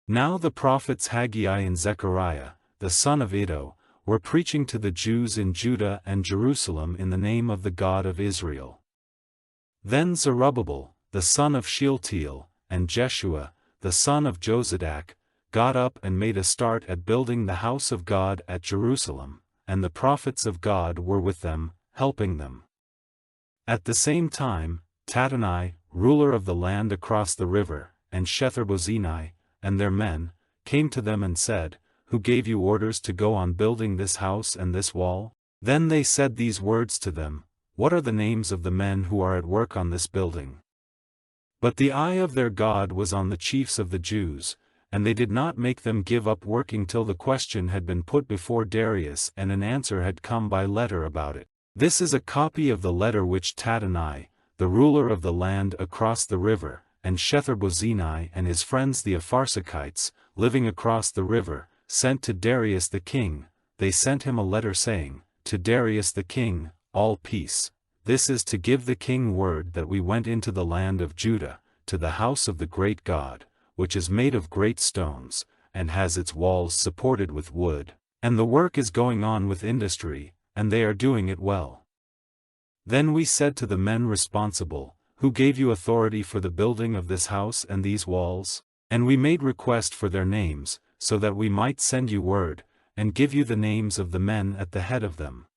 Now the prophets Haggai and Zechariah, the son of Iddo, were preaching to the Jews in Judah and Jerusalem in the name of the God of Israel. Then Zerubbabel, the son of Shealtiel, and Jeshua, the son of Jozadak, got up and made a start at building the house of God at Jerusalem, and the prophets of God were with them, helping them. At the same time, Tattenai, ruler of the land across the river, and Shetharbozenai, and their men, came to them and said, "Who gave you orders to go on building this house and this wall?" Then they said these words to them, "What are the names of the men who are at work on this building?" But the eye of their God was on the chiefs of the Jews, and they did not make them give up working till the question had been put before Darius and an answer had come by letter about it. This is a copy of the letter which Tattenai, the ruler of the land across the river, and Shetharbozenai and his friends the Apharsachites, living across the river, sent to Darius the king. They sent him a letter saying, "To Darius the king, all peace. This is to give the king word that we went into the land of Judah, to the house of the great God, which is made of great stones, and has its walls supported with wood, and the work is going on with industry, and they are doing it well." Then we said to the men responsible, "Who gave you authority for the building of this house and these walls?" And we made request for their names, so that we might send you word, and give you the names of the men at the head of them.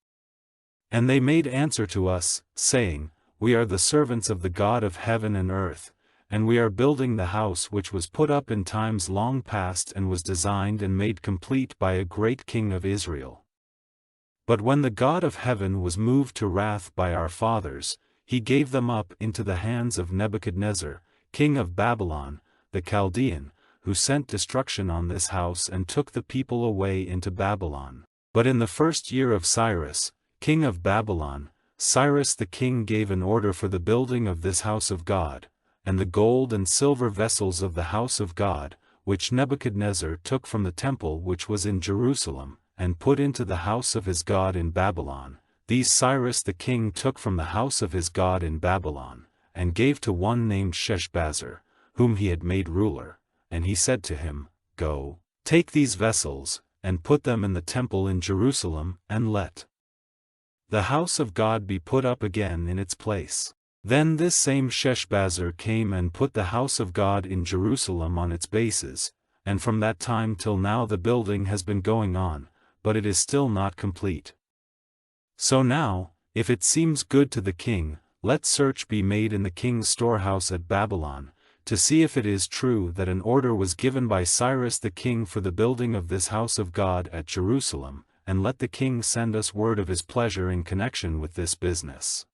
And they made answer to us, saying, "We are the servants of the God of heaven and earth, and we are building the house which was put up in times long past and was designed and made complete by a great king of Israel. But when the God of heaven was moved to wrath by our fathers, he gave them up into the hands of Nebuchadnezzar, king of Babylon, the Chaldean, who sent destruction on this house and took the people away into Babylon. But in the first year of Cyrus, king of Babylon, Cyrus the king gave an order for the building of this house of God, and the gold and silver vessels of the house of God, which Nebuchadnezzar took from the temple which was in Jerusalem, and put into the house of his God in Babylon. These Cyrus the king took from the house of his God in Babylon, and gave to one named Sheshbazzar, whom he had made ruler, and he said to him, "Go, take these vessels, and put them in the temple in Jerusalem, and let the house of God be put up again in its place." Then this same Sheshbazzar came and put the house of God in Jerusalem on its bases, and from that time till now the building has been going on, but it is still not complete. So now, if it seems good to the king, let search be made in the king's storehouse at Babylon, to see if it is true that an order was given by Cyrus the king for the building of this house of God at Jerusalem, and let the king send us word of his pleasure in connection with this business.